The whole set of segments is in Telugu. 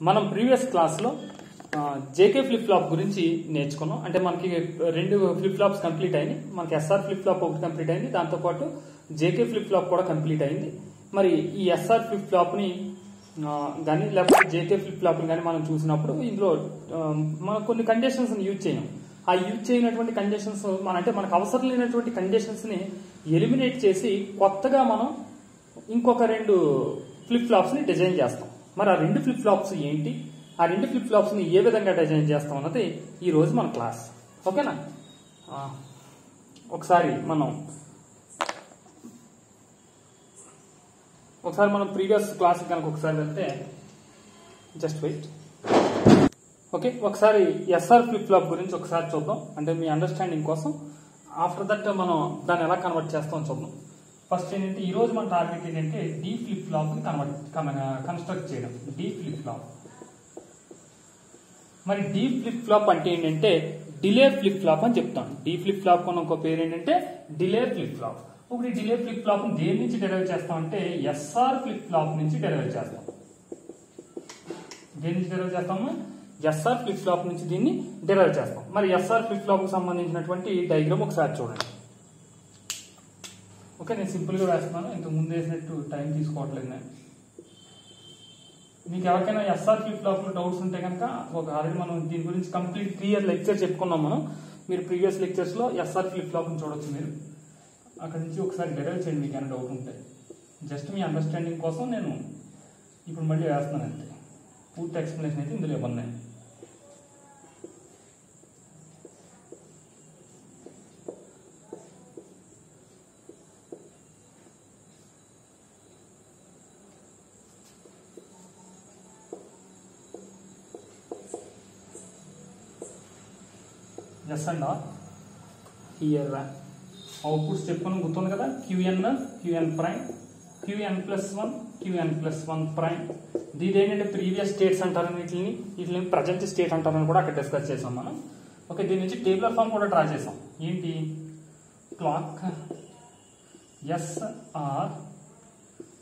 మనం ప్రీవియస్ క్లాస్ లో జేకే ఫ్లిప్ ఫ్లాప్ గురించి నేర్చుకున్నాం. అంటే మనకి రెండు ఫ్లిప్ ఫ్లాప్స్ కంప్లీట్ అయింది. మనకి ఎస్ఆర్ ఫ్లిప్ ఫ్లాప్ ఒకటి కంప్లీట్ అయింది, దాంతో పాటు జేకే ఫ్లిప్ ఫ్లాప్ కూడా కంప్లీట్ అయింది. మరి ఈ ఎస్ఆర్ ఫ్లిప్ ఫ్లాప్ ని కానీ లేకపోతే జేకే ఫ్లిప్ ఫ్లాప్ ని కానీ మనం చూసినప్పుడు ఇందులో మనం కొన్ని కండిషన్స్ యూజ్ చేయం. ఆ యూజ్ చేయనటువంటి కండిషన్స్ అంటే మనకు అవసరం లేనటువంటి కండిషన్స్ ని ఎలిమినేట్ చేసి కొత్తగా మనం ఇంకొక రెండు ఫ్లిప్ ఫ్లాప్స్ ని డిజైన్ చేస్తాం. మరి ఆ రెండు ఫ్లిప్ ఫ్లాప్స్ ఏంటి, ఆ రెండు ఫ్లిప్ ఫ్లాప్స్ ని ఏ విధంగా డిజైన్ చేస్తాం అన్నది ఈ రోజు మన క్లాస్. ఓకేనా? ఒకసారి మనం ప్రీవియస్ క్లాస్ కనుక ఒకసారి వెళ్తే జస్ట్ వెయిట్. ఓకే, ఒకసారి ఎస్ఆర్ ఫ్లిప్ ఫ్లాప్ గురించి ఒకసారి చూద్దాం, అంటే మీ అండర్స్టాండింగ్ కోసం. ఆఫ్టర్ దట్ మనం దాన్ని ఎలా కన్వర్ట్ చేస్తాం చూద్దాం. ఫస్ట్ ఏంటంటే ఈ రోజు మన టార్గెట్ ఏంటంటే డి ఫ్లిప్ ఫ్లాప్ ని కన్స్ట్రక్ట్ చేయడం. D flip flop. మరి డి ఫ్లిప్ ఫ్లాప్ అంటే ఏంటంటే డిలే ఫ్లిప్ ఫ్లాప్ అని చెప్తాం. డి ఫ్లిప్ ఫ్లాప్ కొన్న ఒక పేరు ఏంటంటే డిలే ఫ్లిప్ ఫ్లాప్. ఇప్పుడు ఈ డిలే ఫ్లిప్ ఫ్లాప్ దేని నుంచి డెరైవ్ చేస్తాం అంటే ఎస్ఆర్ ఫ్లిప్ ఫ్లాప్ నుంచి డెరైవ్ చేస్తాం. దేని నుంచి డెరైవ్ చేస్తాము? ఎస్ఆర్ ఫ్లిప్ ఫ్లాప్ నుంచి దీన్ని డెరైవ్ చేస్తాం. మరి ఎస్ఆర్ ఫ్లిప్ ఫ్లాప్ కు సంబంధించినటువంటి డయాగ్రామ్ ఒకసారి చూడండి. ఓకే, నేను సింపుల్ గా వేస్తున్నాను, ఇంతకు ముందు వేసినట్టు టైం తీసుకోవట్లేదు నేను. మీకు ఎవరికైనా ఎస్ఆర్ ఫ్లిప్ ఫ్లాప్ లో డౌట్స్ ఉంటే కనుక ఆల్రెడీ మనం దీని గురించి కంప్లీట్ 3 ఇయర్ లెక్చర్ చెప్పుకున్నాం మనం. మీరు ప్రీవియస్ లెక్చర్స్ లో ఎస్ఆర్ ఫ్లిప్ ఫ్లాప్ ని చూడొచ్చు. మీరు అక్కడ నుంచి ఒకసారి డెరైవ్ చేయండి మీకు ఏమైనా డౌట్ ఉంటే. జస్ట్ మీ అండర్స్టాండింగ్ కోసం నేను ఇప్పుడు మళ్ళీ వేస్తున్నాను అంతే. పూర్తి ఎక్స్ప్లెనేషన్ అయితే ఇందులో ఇవ్వన్నాయి. S and R here outputs చెప్పుకొని గుర్తుంది కదా. Q n prime, Qn+1, Qn+1 prime. దీని ఏంటంటే ప్రీవియస్ స్టేట్స్ అంటారు, వీటిని ప్రజెంట్ స్టేట్ అంటారని కూడా అక్కడ డిస్కస్ చేసాం మనం. ఓకే, దీని నుంచి టేబులర్ ఫామ్ కూడా డ్రా చేసాం. ఏంటి? Clock SR.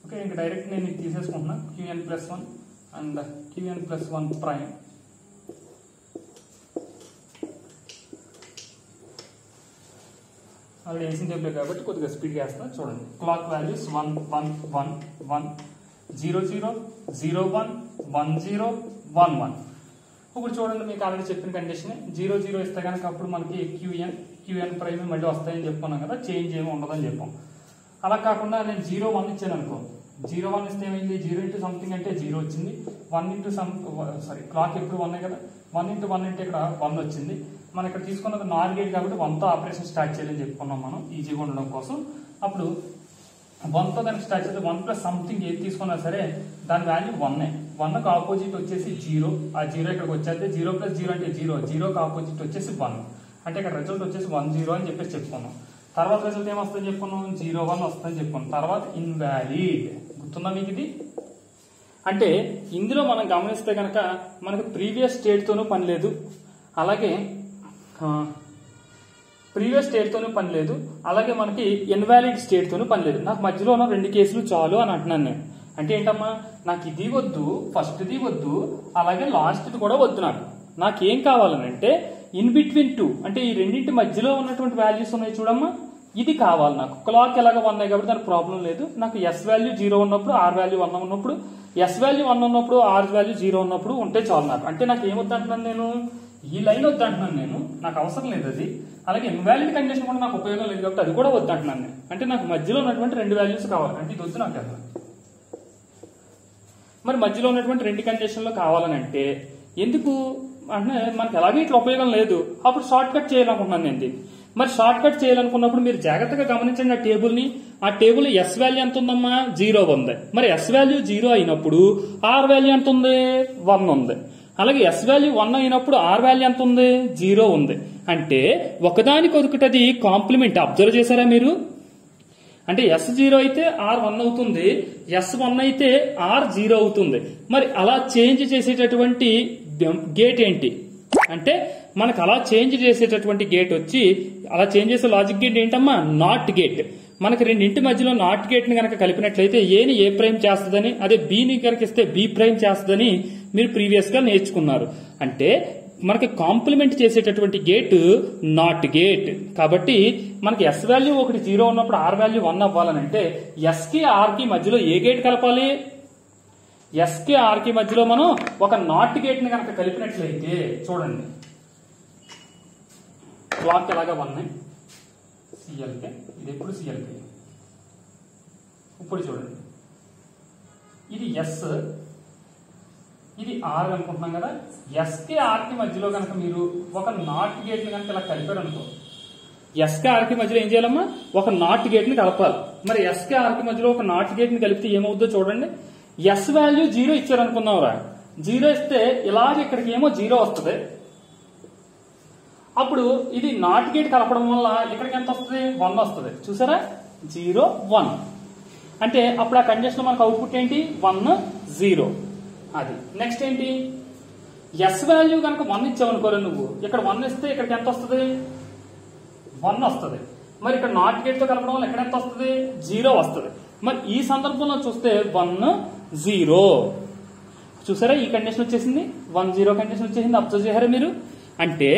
ఓకే, ఇంకా డైరెక్ట్ నేను ఇది తీసేసుకుంటున్నా. Qn+1 అండ్ Qn+1 ప్రైమ్. ఆల్రెడీ వేసిన టేబుల్ కాబట్టి కొద్దిగా స్పీడ్గా వేస్తున్నా చూడండి. Clock values 1 1 1 1 0 0 0 1 1 0 1 1. ఇప్పుడు చూడండి, మీకు ఆల్రెడీ చెప్పిన కండిషన్ 0 0 ఇస్తే కనుక అప్పుడు మనకి క్యూఎన్ ప్రైమ్ మళ్ళీ వస్తాయని చెప్పుకున్నాం కదా, చేంజ్ ఏమి ఉండదని చెప్పాం. అలా కాకుండా నేను 0 1 ఇచ్చాను అనుకో. 0 1 ఇస్తే ఏమైంది? 0 ఇంటూ సంథింగ్ అంటే 0 వచ్చింది. 1 ఇంటూ క్లాక్ ఎప్పుడు 1 కదా, 1 ఇంటూ 1 అంటే ఇక్కడ 1 వచ్చింది. మనం ఇక్కడ తీసుకున్నది నార్ గేట్ కాబట్టి 1తో ఆపరేషన్ స్టార్ట్ చేయాలని చెప్పుకున్నాం మనం ఈజీగా ఉండడం కోసం. అప్పుడు 1తో దానికి స్టార్ట్ చేస్తే 1 ప్లస్ సంథింగ్ ఏది తీసుకున్నా సరే దాని వాల్యూ 1. 1కు ఆపోజిట్ వచ్చేసి 0. ఆ 0 ఇక్కడికి వచ్చేస్తే 0 + 0 అంటే 0. 0కు ఆపోజిట్ వచ్చేసి 1. అంటే ఇక్కడ రిజల్ట్ వచ్చేసి 1 0 అని చెప్పేసి చెప్పుకున్నాం. తర్వాత రిజల్ట్ ఏమొస్తుందని చెప్పుకున్నాం? 0 1 వస్తుందని చెప్పుకున్నాం. తర్వాత ఇన్వాలిడ్. గుర్తుందా మీకు ఇది? అంటే ఇందులో మనం గమనిస్తే కనుక మనకు ప్రీవియస్ స్టేట్ తోనూ పని లేదు, అలాగే ప్రీవియస్ స్టేట్ తోనూ పని లేదు, అలాగే మనకి ఇన్వాలిడ్ స్టేట్ తోనూ పని లేదు. నాకు మధ్యలో ఉన్న 2 కేసులు చాలు అని అంటున్నాను నేను. అంటే ఏంటమ్మా, నాకు ఇది వద్దు, ఫస్ట్ది వద్దు, అలాగే లాస్ట్ది కూడా వద్దు. నాకేం కావాలనంటే ఇన్ బిట్వీన్ 2, అంటే ఈ రెండింటి మధ్యలో ఉన్నటువంటి వాల్యూస్ ఉన్నాయి చూడమ్మా, ఇది కావాలి నాకు. క్లాక్ ఎలాగ 1 కాబట్టి దానికి ప్రాబ్లం లేదు. నాకు ఎస్ వాల్యూ 0 ఉన్నప్పుడు, ఆర్ వాల్యూ 1 ఉన్నప్పుడు, ఎస్ వాల్యూ 1 ఉన్నప్పుడు, ఆర్ వాల్యూ 0 ఉన్నప్పుడు ఉంటే చాలు నాకు. అంటే నాకు ఏమొద్దు అంటున్నాను నేను? ఈ లైన్ వద్దు అంటున్నాను నేను, నాకు అవసరం లేదు అది. అలాగే ఇన్వాలిడ్ కండిషన్ కూడా నాకు ఉపయోగం లేదు కాబట్టి అది కూడా వద్దు అంటున్నాను నేను. అంటే నాకు మధ్యలో ఉన్నటువంటి 2 వాల్యూస్ కావాలి. అంటే ఇది వద్దు నాకు కదా. మరి మధ్యలో ఉన్నటువంటి 2 కండిషన్లు కావాలని అంటే ఎందుకు అంటే మనకి ఎలాగే ఇట్లా ఉపయోగం లేదు, అప్పుడు షార్ట్ కట్ చేయాలనుకుంటున్నాను నేను దీన్ని. మరి షార్ట్ కట్ చేయాలనుకున్నప్పుడు మీరు జాగ్రత్తగా గమనించండి ఆ టేబుల్ ని. ఆ టేబుల్ ఎస్ వాల్యూ ఎంత ఉందమ్మా? 0 ఉంది. మరి ఎస్ వాల్యూ 0 అయినప్పుడు ఆర్ వాల్యూ ఎంత ఉంది? 1 ఉంది. అలాగే ఎస్ వాల్యూ 1 అయినప్పుడు ఆర్ వాల్యూ ఎంత ఉంది? 0 ఉంది. అంటే ఒకదానికొకటి అది కాంప్లిమెంట్. అబ్జర్వ్ చేశారా మీరు? అంటే ఎస్ 0 అయితే ఆర్ 1 అవుతుంది, ఎస్ 1 అయితే ఆర్ 0 అవుతుంది. మరి అలా చేంజ్ చేసేటటువంటి గేట్ ఏంటి అంటే మనకు అలా చేంజ్ చేసేటటువంటి గేట్ వచ్చి, అలా చేంజ్ చేసే లాజిక్ గేట్ ఏంటమ్మా? Not gate. మనకి రెండింటి మధ్యలో నాట్ గేట్ ని కనుక కలిపినట్లయితే ఏని ఏ ప్రైమ్ చేస్తుందని, అదే బిని కనుక ఇస్తే బి ప్రైమ్ చేస్తుందని మీరు ప్రీవియస్ గా నేర్చుకున్నారు. అంటే మనకి కాంప్లిమెంట్ చేసేటటువంటి గేట్ నాట్ గేట్. కాబట్టి మనకి ఎస్ వాల్యూ ఒకటి 0 ఉన్నప్పుడు ఆర్ వాల్యూ 1 అవ్వాలనంటే ఎస్ కి ఆర్ కి మధ్యలో ఏ గేట్ కలపాలి? ఎస్ కి ఆర్ కి మధ్యలో మనం ఒక నాట్ గేట్ ని కనుక కలిపినట్లయితే చూడండి, క్లాక్ ఎలాగా 1 సిఎల్కే, ఇది ఎప్పుడు సిఎల్కే. ఇప్పుడు చూడండి, ఇది ఎస్, ఇది ఆర్ అనుకుంటున్నాం కదా. ఎస్ కి ఆర్ కి మధ్యలో కనుక మీరు ఒక నాట్ గేట్ ని కనుక ఇలా కలిపారు అనుకో, ఎస్ కి ఆర్ కి మధ్యలో ఏం చేయాలమ్మా? ఒక నాట్ గేట్ ని కలపాలి. మరి ఎస్ కి ఆర్ కి మధ్యలో ఒక నాట్ గేట్ ని కలిపితే ఏమవుతుందో చూడండి. ఎస్ వాల్యూ 0 ఇచ్చారు అనుకున్నావురా, 0 ఇస్తే ఇలాగే ఇక్కడికి ఏమో 0 వస్తుంది. అప్పుడు ఇది నాట్ గేట్ కలపడం వల్ల ఇక్కడికి ఎంత వస్తుంది? 1 వస్తుంది. చూసారా, 0 1. అంటే అప్పుడు ఆ కండిషన్ మనకు అవుట్పుట్ ఏంటి? 1 0. అది నెక్స్ట్ ఏంటి? ఎస్ వాల్యూ కనుక 1 ఇచ్చావనుకోరా నువ్వు, ఇక్కడ 1 ఇస్తే ఇక్కడికి ఎంత వస్తుంది? 1 వస్తుంది. మరి ఇక్కడ నాట్ గేట్ తో కలపడం వల్ల ఇక్కడ ఎంత వస్తుంది? 0 వస్తుంది. మరి ఈ సందర్భంలో చూస్తే 1 0. చూసారా, ఈ కండిషన్ వచ్చేసింది, 1 0 కండిషన్ వచ్చేసింది. అబ్జర్వ్ చేశారా మీరు? అంటే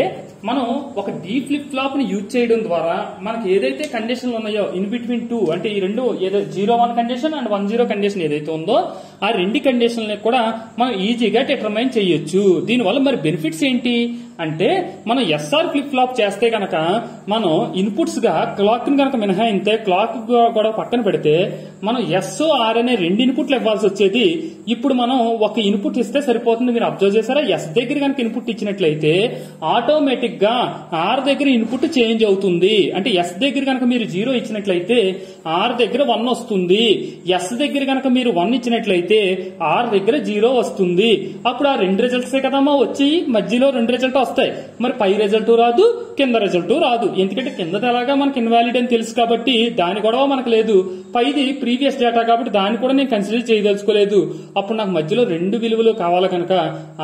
మనం ఒక డి ఫ్లిప్ ఫ్లాప్ ని యూజ్ చేయడం ద్వారా మనకి ఏదైతే కండిషన్లు ఉన్నాయో ఇన్ బిట్వీన్ 2, అంటే ఈ రెండు ఏదో 0-1 కండిషన్ అండ్ 1-0 కండిషన్ ఏదైతే ఉందో ఆ రెండు కండిషన్లని కూడా మనం ఈజీగా డిటర్మైన్ చేయొచ్చు. దీనివల్ల మరి బెనిఫిట్స్ ఏంటి అంటే, మనం ఎస్ఆర్ ఫ్లిప్ ఫ్లాప్ చేస్తే గనక మనం ఇన్పుట్స్ గా క్లాక్ ని కనుక మినహాయితే, క్లాక్ కూడా పక్కన పెడితే మనం ఎస్ ఆర్ అనే 2 ఇన్పుట్లు ఇవ్వాల్సి వచ్చేది. ఇప్పుడు మనం ఒక ఇన్పుట్ ఇస్తే సరిపోతుంది. మీరు అబ్జర్వ్ చేశారా, ఎస్ దగ్గర కనుక ఇన్పుట్ ఇచ్చినట్లయితే ఆటోమేటిక్ గా ఆర్ దగ్గర ఇన్పుట్ చేంజ్ అవుతుంది. అంటే ఎస్ దగ్గర కనుక మీరు 0 ఇచ్చినట్లయితే ఆర్ దగ్గర 1 వస్తుంది. ఎస్ దగ్గర కనుక మీరు 1 ఇచ్చినట్లయితే ఆర్ దగ్గర 0 వస్తుంది. అప్పుడు ఆ 2 రిజల్ట్సే కదమ్మా వచ్చి, మధ్యలో 2 రిజల్ట్ వస్తాయి. మరి పై రిజల్ట్ రాదు, కింద రిజల్ట్ రాదు. ఎందుకంటే కిందది ఎలాగా మనకి ఇన్వాలిడ్ అని తెలుసు కాబట్టి దాని గొడవ మనకు లేదు. పైది ప్రీవియస్ డేటా కాబట్టి దాన్ని కూడా నేను కన్సిడర్ చేయదలుచుకోలేదు. అప్పుడు నాకు మధ్యలో 2 విలువలు కావాలి కనుక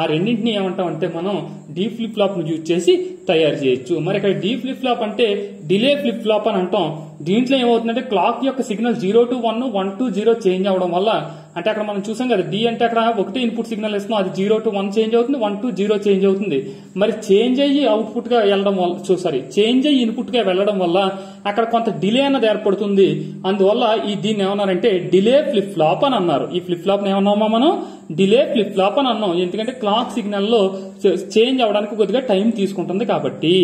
ఆ రెండింటిని ఏమంటాం అంటే మనం డి ఫ్లిప్ ఫ్లాప్ ను యూజ్ చేసి తయారు చేయొచ్చు. మరి ఇక్కడ డి ఫ్లిప్ ఫ్లాప్ అంటే డిలే ఫ్లిప్ ఫ్లాప్ అని అంటాం. దీంట్లో ఏమవుతుందంటే క్లాక్ యొక్క సిగ్నల్ 0 to 1, 1 to 0 చేంజ్ అవడం వల్ల, అంటే అక్కడ మనం చూసాం కదా, డి అంటే అక్కడ ఒకటి ఇన్పుట్ సిగ్నల్ ఇస్తున్నాం, అది 0 to 1 చేంజ్ అవుతుంది, 1 to 0 చేంజ్ అవుతుంది. మరి చేంజ్ అయ్యి అవుట్పుట్ గా వెళ్ళడం వల్ల, చేంజ్ అయ్యి ఇన్పుట్ గా వెళ్ళడం వల్ల అక్కడ కొంత డిలే అన్నది ఏర్పడుతుంది. అందువల్ల దీన్ని ఏమన్నారంటే డిలే ఫ్లిప్ ఫ్లాప్ అని అన్నారు. ఈ ఫ్లిప్ ఫ్లాప్ ఏమన్నామా మనం? డిలే ఫ్లిప్ ఫ్లాప్ అని అన్నాం. ఎందుకంటే క్లాక్ సిగ్నల్ లో చేంజ్ అవడానికి కొద్దిగా టైం తీసుకుంటుంది కాబట్టి.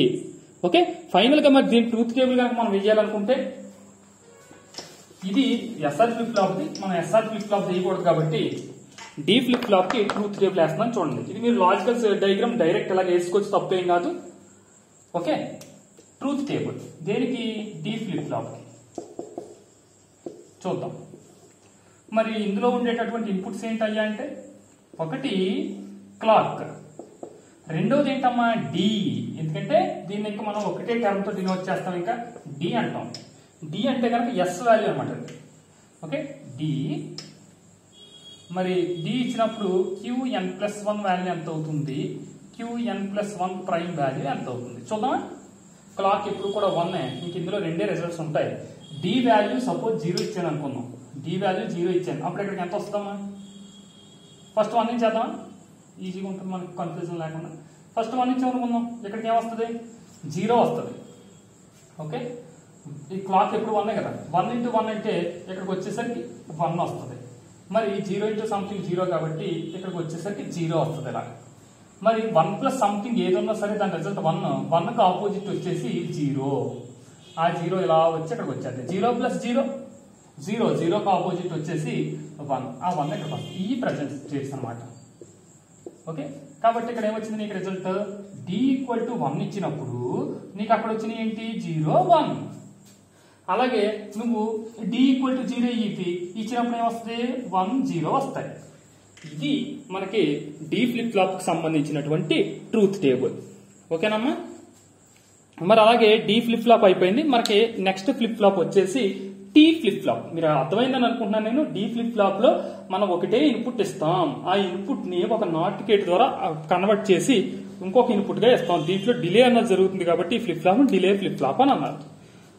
ఓకే, ఫైనల్ గా మరి దీని ట్రూత్ టేబుల్ కనుక మనం వేయాలనుకుంటే, ఇది ఎస్ఆర్ ఫ్లిప్ ఫ్లాప్ ది, మనం ఎస్ఆర్ ఫ్లిప్ ఫ్లాప్ వేయకూడదు కాబట్టి డి ఫ్లిప్ ఫ్లాప్ కి ట్రూత్ టేబుల్ వేస్తున్నాను చూడండి. ఇది మీరు లాజికల్ డయాగ్రామ్ డైరెక్ట్ అలాగే వేసుకోవచ్చు, తప్పేం కాదు. ఓకే, ట్రూత్ టేబుల్ దేనికి? డి ఫ్లిప్ ఫ్లాప్ కి. చూద్దాం మరి ఇందులో ఉండేటటువంటి ఇన్పుట్స్ ఏంటయ్యా అంటే, ఒకటి క్లాక్, రెండోది ఏంటమ్మా? డి. ఎందుకంటే దీన్ని ఇంకా మనం ఒకటే టర్మ్ తో డినోట్ చేస్తాం, ఇంకా డి అంటాం. డి అంటే కనుక ఎస్ వాల్యూ అనమాట. Okay, D. మరి డి ఇచ్చినప్పుడు QN+1 వాల్యూ ఎంత అవుతుంది? QN+1 ప్రైమ్ వాల్యూ ఎంత అవుతుంది చూద్దామా. క్లాక్ ఎప్పుడు కూడా 1, ఇంక ఇందులో 2 రిజల్ట్స్ ఉంటాయి. డి వాల్యూ సపోజ్ 0 ఇచ్చాను అనుకుందాం, డి వాల్యూ 0 ఇచ్చాను, అప్పుడు ఇక్కడికి ఎంత వస్తుందమ్మా? ఫస్ట్ 1 నుంచి చేద్దామా, ఈజీగా ఉంటుంది మనకి కన్ఫ్యూజన్ లేకుండా. ఫస్ట్ 1 నుంచి అనుకుందాం, ఇక్కడికి ఏమొస్తుంది? 0 వస్తుంది. ఓకే, ఈ క్లాక్ ఎప్పుడు 1 కదా, 1 into 1 అంటే ఇక్కడికి వచ్చేసరికి 1 వస్తుంది. మరి 0 into సంథింగ్ 0 కాబట్టి ఇక్కడికి వచ్చేసరికి 0 వస్తుంది ఇలా. మరి 1 ప్లస్ సంథింగ్ ఏదన్నా సరే దాని రిజల్ట్ 1 కి ఆపోజిట్ వచ్చేసి 0. ఆ 0 ఇలా వచ్చి ఇక్కడికి వచ్చేది. 0 + 0 0, 0 కి ఆపోజిట్ వచ్చేసి 1. ఆ 1 ఇక్కడికి వస్తుంది. ఈ ప్రజెంట్ స్టేట్స్ అనమాట. ఓకే, కాబట్టి ఇక్కడ ఏమొచ్చింది నీకు రిజల్ట్? డి ఈక్వల్ టు 1 ఇచ్చినప్పుడు నీకు అక్కడ వచ్చినాయి ఏంటి? 0 1. అలాగే నువ్వు డి ఈక్వల్ టు 0 ఇచ్చినప్పుడు ఏమొస్తుంది? 1 0 వస్తాయి. ఇది మనకి డి ఫ్లిప్ ఫ్లాప్ కి సంబంధించినటువంటి ట్రూత్ టేబుల్. ఓకేనమ్మా. మరి అలాగే డి ఫ్లిప్ ఫ్లాప్ అయిపోయింది. మనకి నెక్స్ట్ ఫ్లిప్ ఫ్లాప్ వచ్చేసి టీ ఫ్లిప్ ఫ్లాప్. మీరు అర్థమైందని అనుకుంటున్నాను నేను. డి ఫ్లిప్ ఫ్లాప్ లో మనం ఒకటే ఇన్పుట్ ఇస్తాం, ఆ ఇన్పుట్ ని ఒక నాట్ గేట్ ద్వారా కన్వర్ట్ చేసి ఇంకొక ఇన్పుట్ గా ఇస్తాం. దీంట్లో డిలే అన్నది జరుగుతుంది కాబట్టి ఈ flip flop delay flip flop అని అన్నారు.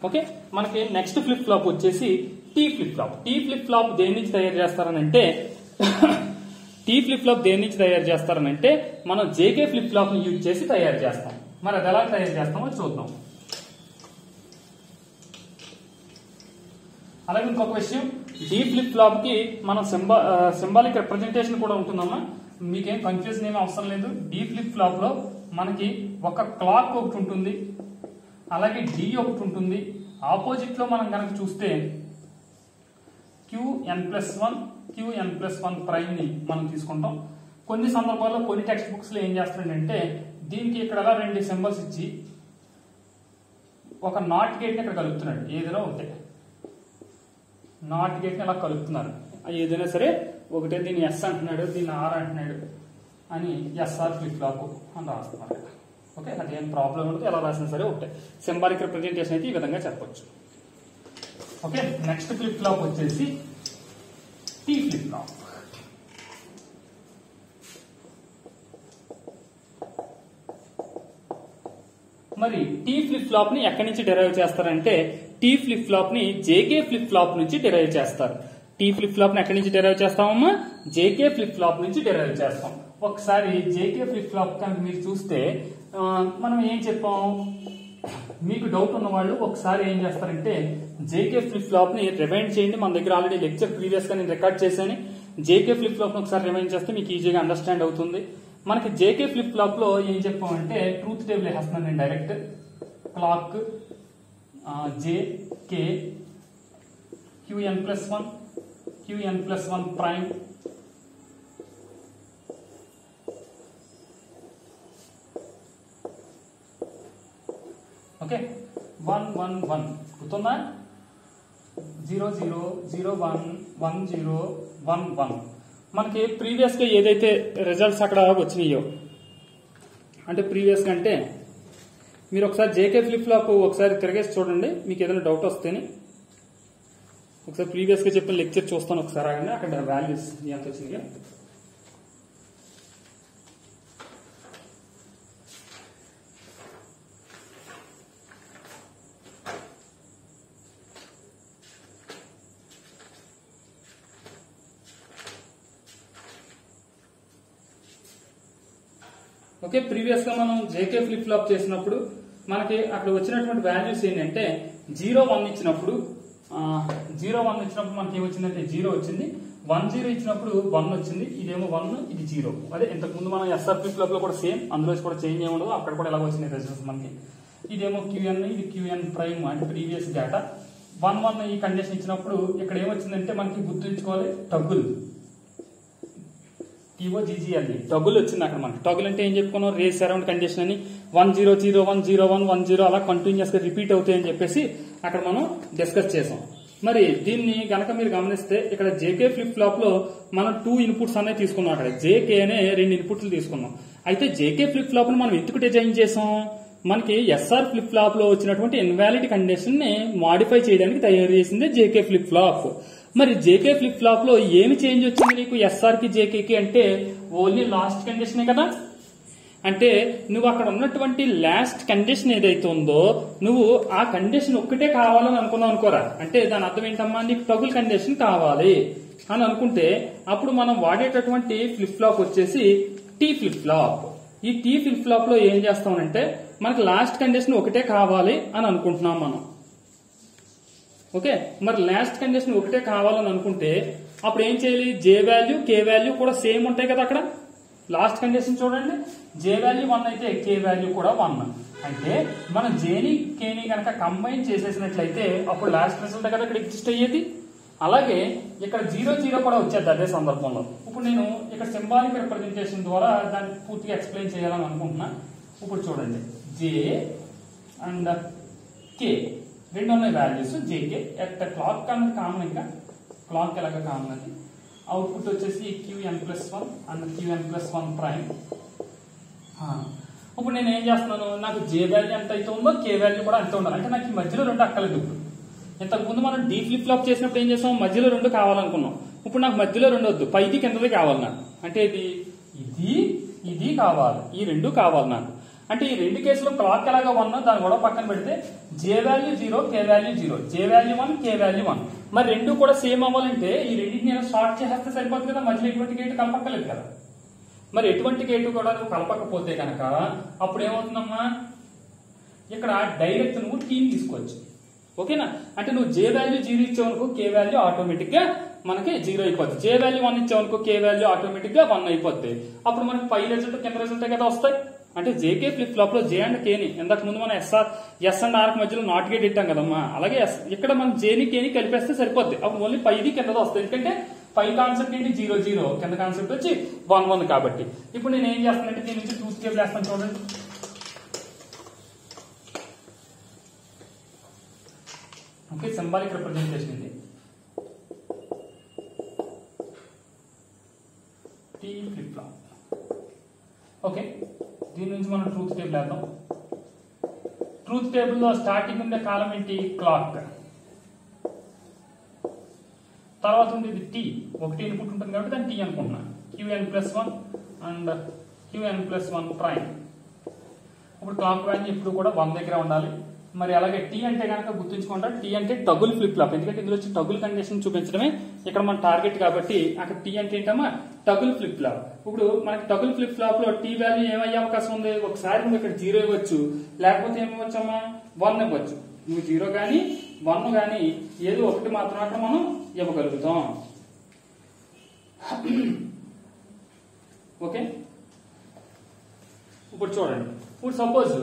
ఓకే, మనకి నెక్స్ట్ ఫ్లిప్ ఫ్లాప్ వచ్చేసి tea flip flop. Tea flip flop దేని నుంచి తయారు చేస్తారనంటే టీ ఫ్లిప్ ఫ్లాప్ దేని నుంచి తయారు చేస్తారనంటే మనం జేకే ఫ్లిప్ ఫ్లాప్ ని యూజ్ చేసి తయారు చేస్తాం. మరి అది ఎలా తయారు చేస్తామో చూద్దాం. అలాగే ఇంకొక విషయం, డి ఫ్లిప్ ఫ్లాప్ కి మనం సింబాలిక్ రిప్రజెంటేషన్ కూడా ఉంటుందమ్మా. మీకేం కన్ఫ్యూజన్ ఏమీ అవసరం లేదు. డి ఫ్లిప్ ఫ్లాప్ లో మనకి ఒక క్లాక్ ఒకటి ఉంటుంది, అలాగే డి ఒకటి ఉంటుంది. ఆపోజిట్ లో మనం కనుక చూస్తే QN+1 QN+1 ప్రైమ్ ని మనం తీసుకుంటాం. కొన్ని సందర్భాల్లో కొన్ని టెక్స్ట్ బుక్స్ లో ఏం చేస్తారంటే దీనికి ఇక్కడ అలా రెండు సింబల్స్ ఇచ్చి ఒక నాట్ గేట్ ని ఇక్కడ కలుపుతున్నాడు. ఏదైనా ఒకటే నాట్ గేట్ ని అలా కలుపుతున్నారు. ఏదైనా సరే ఒకటే, దీన్ని ఎస్ అంటున్నాడు, దీన్ని ఆర్ అంటున్నాడు అని ఎస్ఆర్ ఫ్లిప్ ఫ్లాప్ అని రాస్తున్నారు. ఓకే, అదేం ప్రాబ్లం ఉండదు, ఎలా రాసినా సరే ఒకటే. సింబాలిక్ రిప్రజెంటేషన్ అయితే ఈ విధంగా చెప్పొచ్చు. ఓకే, నెక్స్ట్ ఫ్లిప్ ఫ్లాప్ వచ్చేసి టీ ఫ్లిప్ ఫ్లాప్. మరి టీ ఫ్లిప్ ఫ్లాప్ ని ఎక్కడి నుంచి డిరైవ్ చేస్తారంటే టీ ఫ్లిప్ ఫ్లాప్ ని జేకే ఫ్లిప్ ఫ్లాప్ నుంచి డిరైవ్ చేస్తారు. టీ ఫ్లిప్ ఫ్లాప్ ని ఎక్కడి నుంచి డిరైవ్ చేస్తామమ్మా? జేకే ఫ్లిప్ ఫ్లాప్ నుంచి డిరైవ్ చేస్తాం. ఒకసారి జేకే ఫ్లిప్ ఫ్లాప్ కనుక మీరు చూస్తే మనం ఏం చెప్పాం, మీకు డౌట్ ఉన్న వాళ్ళు ఒకసారి ఏం చేస్తారంటే జేకే ఫ్లిప్ ఫ్లాప్ ని రివైండ్ చేయండి. మన దగ్గర ఆల్రెడీ లెక్చర్ ప్రీవియస్ గా నేను రికార్డ్ చేశాను. జేకే ఫ్లిప్ ఫ్లాప్ ని ఒకసారి రివైండ్ చేస్తే మీకు ఈజీగా అండర్స్టాండ్ అవుతుంది. మనకి జేకే ఫ్లిప్ ఫ్లాప్ లో ఏం చెప్పామంటే ట్రూత్ టేబుల్ వేస్తున్నాను నేను direct. Clock JK QN+1 QN+1 prime okay 1 1 1 గుర్తుందా? 0 0 0 1 1 0 1 1. మనకి ప్రీవియస్ గా ఏదైతే రిజల్ట్స్ అక్కడ వచ్చినాయో, అంటే ప్రీవియస్ గా అంటే మీరు ఒకసారి జేకే ఫ్లిప్ ఫ్లాప్ ఒకసారి తిరిగేసి చూడండి. మీకు ఏదైనా డౌట్ వస్తేనే ఒకసారి ప్రీవియస్ గా చెప్పిన లెక్చర్ చూస్తాను. ఒకసారి ఆగండి, అక్కడ వాల్యూస్ ఎంత వచ్చినాయో. ఓకే, ప్రీవియస్ గా మనం జేకే ఫ్లిప్ ఫ్లాప్ చేసినప్పుడు మనకి అక్కడ వచ్చినటువంటి వాల్యూస్ ఏంటంటే 0 1 ఇచ్చినప్పుడు 0 1 ఇచ్చినప్పుడు మనకి ఏమొచ్చిందంటే 0 వచ్చింది. 1 0 ఇచ్చినప్పుడు 1 వచ్చింది. ఇదేమో 1, ఇది 0. అదే ఇంతకు ముందు మనం ఎస్ఆర్ ఫ్లిప్ ఫ్లాప్ లో కూడా సేమ్, అందులో కూడా చేంజ్ ఏమి ఉండదు. అక్కడ కూడా ఎలా వచ్చినాయి రిజల్ట్స్ మనకి. ఇదేమో QN, ఇది QN ప్రైమ్ అంటే ప్రీవియస్ డేటా. 1 1 ఈ కండిషన్ ఇచ్చినప్పుడు ఇక్కడ ఏమొచ్చిందంటే మనకి గుర్తుంచుకోవాలి టగుల్, TOGGLE టగుల్ వచ్చింది అక్కడ మనకి. టగుల్ అంటే ఏం చెప్పుకున్నాం, రేస్ అరౌండ్ కండిషన్ అని 1 0 0 1 0 1 1 0 అలా కంటిన్యూస్ గా రిపీట్ అవుతాయని చెప్పేసి అక్కడ మనం డిస్కస్ చేసాం. మరి దీన్ని గనక మీరు గమనిస్తే ఇక్కడ జేకే ఫ్లిప్ ఫ్లాప్ లో మనం 2 ఇన్పుట్స్ అనేది తీసుకున్నాం. అక్కడ జేకే అనే 2 ఇన్పుట్లు తీసుకున్నాం. అయితే జేకే ఫ్లిప్ ఫ్లాప్ ను మనం ఎందుకు డిజైన్ చేసాం, మనకి ఎస్ఆర్ ఫ్లిప్ ఫ్లాప్ లో వచ్చినటువంటి ఇన్వాలిడ్ కండిషన్ ని మాడిఫై చేయడానికి తయారు చేసింది జేకే ఫ్లిప్ ఫ్లాప్. మరి జేకే ఫ్లిప్ ఫ్లాప్ లో ఏమి చేంజ్ వచ్చింది నీకు ఎస్ఆర్ కి జేకేకి అంటే ఓన్లీ లాస్ట్ కండిషనే కదా. అంటే నువ్వు అక్కడ ఉన్నటువంటి లాస్ట్ కండిషన్ ఏదైతే ఉందో నువ్వు ఆ కండిషన్ ఒక్కటే కావాలని అనుకున్నావు అనుకోరా. అంటే దాని అర్థం ఏంటమ్మా, నీకు టగుల్ కండిషన్ కావాలి అని అనుకుంటే అప్పుడు మనం వాడేటటువంటి ఫ్లిప్ ఫ్లాప్ వచ్చేసి టీ ఫ్లిప్ ఫ్లాప్. ఈ టీ ఫ్లిప్ ఫ్లాప్ లో ఏం చేస్తామంటే మనకి లాస్ట్ కండిషన్ ఒకటే కావాలి అని అనుకుంటున్నాం మనం. ఓకే, మరి లాస్ట్ కండిషన్ ఒకటే కావాలని అనుకుంటే అప్పుడు ఏం చేయాలి, జే వాల్యూ కే వాల్యూ కూడా సేమ్ ఉంటాయి కదా. అక్కడ లాస్ట్ కండిషన్ చూడండి, జే వాల్యూ 1 అయితే కే వాల్యూ కూడా 1. అంటే మనం జేని కేని కనుక కంబైన్ చేసేసినట్లయితే అప్పుడు లాస్ట్ రిజల్ట్ కదా ఇక్కడ ఎగ్జిస్ట్ అయ్యేది. అలాగే ఇక్కడ 0 0 కూడా వచ్చేది అదే సందర్భంలో. ఇప్పుడు నేను ఇక్కడ సింబాలిక్ రిప్రజెంటేషన్ ద్వారా దాన్ని పూర్తిగా ఎక్స్ప్లెయిన్ చేయాలని అనుకుంటున్నా. ఇప్పుడు చూడండి, జే అండ్ కే రెండు ఉన్నాయి వాల్యూస్. జేకే ఎట్ క్లాక్ కన్నా కామన్, ఇంకా క్లాక్ ఎలాగ కామన్ అది. అవుట్పుట్ వచ్చేసి QN+1 అండ్ QN+1 ప్రైమ్. ఇప్పుడు నేను ఏం చేస్తున్నాను, నాకు జే వాల్యూ ఎంత అయితే ఉందో కే వాల్యూ కూడా అంతే ఉండాలి. అంటే నాకు ఈ మధ్యలో 2 అక్కర్లేదు. ఇప్పుడు ఇంతకు ముందు మనం డీ ఫ్లిప్ ఫ్లాప్ చేసినప్పుడు ఏం చేస్తాం, మధ్యలో 2 కావాలనుకున్నాం. ఇప్పుడు నాకు మధ్యలో 2 వద్దు, పైది కిందది కావాలి నాకు. అంటే ఇది కావాలి, ఈ 2 కావాలి నాకు. అంటే ఈ 2 కేసులో క్లాక్ ఎలాగా 1 దాన్ని కూడా పక్కన పెడితే జే వాల్యూ 0 కే వాల్యూ 0, జే వాల్యూ 1 కే వాల్యూ 1. మరి రెండు కూడా సేమ్ అవ్వాలంటే ఈ రెండింటిని నేను షార్ట్ చేస్తే సరిపోతుంది కదా, మధ్యలో ఎటువంటి గేట్ కలపక్కలేదు కదా. మరి ఎటువంటి గేటు కూడా నువ్వు కలపకపోతే కనుక అప్పుడు ఏమవుతుందమ్మా, ఇక్కడ డైరెక్ట్ నువ్వు టీని తీసుకోవచ్చు. ఓకేనా, అంటే నువ్వు జే వాల్యూ 0 ఇచ్చావనుకో కే వాల్యూ ఆటోమేటిక్ గా మనకి 0 అయిపోద్ది. జే వాల్యూ 1 ఇచ్చావనుకో కే వాల్యూ ఆటోమేటిక్ గా 1 అయిపోద్ది. అప్పుడు మనకి పై రిజల్ట్ కింద రిజల్ట్ కదా వస్తాయి. అంటే జేకే ఫ్లిప్ ఫ్లాప్ లో జే అండ్ కేని ఇంతకు ముందు మనం ఎస్ అండ్ ఆర్ మధ్యలో నాట్ గేట్ ఇట్టాం కదమ్మా, అలాగే ఇక్కడ మనం జేని కేని కలిపేస్తే సరిపోద్ది. అప్పుడు ఓన్లీ పైది కిందది వస్తాయి. ఎందుకంటే పై కాన్సెప్ట్ ఏంటి 0 0, కింద కాన్సెప్ట్ వచ్చి 1 1 కాబట్టి. ఇప్పుడు నేను ఏం చేస్తానంటే దీని నుంచి ట్రూత్ టేబుల్ వేస్తాను చూడండి. ఓకే, సింబాలిక్ రిప్రజెంటేషన్ ఇది. Tea flip flop. ఓకే, దీని నుంచి మనం ట్రూత్ టేబుల్ వేద్దాం. ట్రూత్ టేబుల్ లో స్టార్టింగ్ ఉండే కాలం ఏంటి, క్లాక్. తర్వాత ఉండేది టీ, ఒకటి ఇన్పుట్ ఉంటుంది కాబట్టి దాన్ని టీ అనుకుంటున్నా. qn+1 and qn+1 prime. ఇప్పుడు క్లాక్ వాల్యూ ఎప్పుడు కూడా 1 దగ్గర ఉండాలి. మరి అలాగే టీ అంటే కనుక గుర్తుంచుకుంటారు, టీ అంటే టగుల్ ఫ్లిప్ ఫ్లాప్. ఎందుకంటే ఇందులో వచ్చి టగుల్ కండిషన్ చూపించడమే ఇక్కడ మన టార్గెట్ కాబట్టి అక్కడ టీ అంటే ఏంటమ్మా, టగుల్ ఫ్లిప్ ఫ్లాప్. ఇప్పుడు మనకి టగుల్ ఫ్లిప్ ఫ్లాప్ లో టీ వాల్యూ ఏమయ్యే అవకాశం ఉంది, ఒకసారి నువ్వు ఇక్కడ 0 ఇవ్వచ్చు, లేకపోతే ఏమివ్వచ్చమ్మా 1 ఇవ్వచ్చు. నువ్వు 0 కానీ 1 కానీ ఏదో ఒకటి మాత్రం అక్కడ మనం ఇవ్వగలుగుతాం. ఓకే, ఇప్పుడు చూడండి. ఇప్పుడు సపోజ్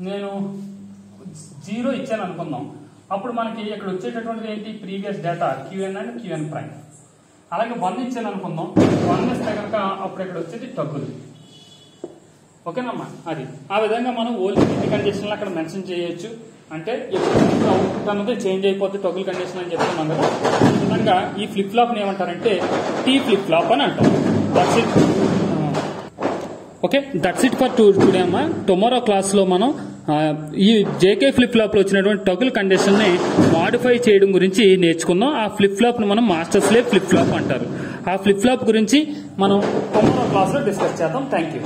నేను 0 ఇచ్చాను అనుకుందాం. అప్పుడు మనకి ఇక్కడ వచ్చేటటువంటిది ఏంటి, previous data qn and qn prime. అలాగే 1 ఇచ్చాను అనుకుందాం. 1 ఇస్తే కనుక అప్పుడు ఇక్కడ వచ్చేది టగుల్. ఓకేనమ్మా, అది ఆ విధంగా మనం ఓల్డ్ కండిషన్ అక్కడ మెన్షన్ చేయొచ్చు. అంటే అవుట్పుట్ అన్నది చేంజ్ అయిపోతే టగుల్ కండిషన్ అని చెప్తున్నాం కదా. ఈ విధంగా ఈ ఫ్లిప్ ఫ్లాప్ ఏమంటారంటే టీ ఫ్లిప్ ఫ్లాప్ అని అంటాం. That's it. Okay, that's it for today అమ్మా. టుమారో క్లాస్ లో మనం ఈ జేకే ఫ్లిప్ ఫ్లాప్ లో వచ్చినటువంటి టగుల్ కండిషన్ ని మాడిఫై చేయడం గురించి నేర్చుకుందాం. ఆ ఫ్లిప్ ఫ్లాప్ ను మనం మాస్టర్ స్లేవ్ ఫ్లిప్ ఫ్లాప్ అంటారు. ఆ ఫ్లిప్ ఫ్లాప్ గురించి మనం టుమారో క్లాస్ లో డిస్కస్ చేద్దాం. Thank you.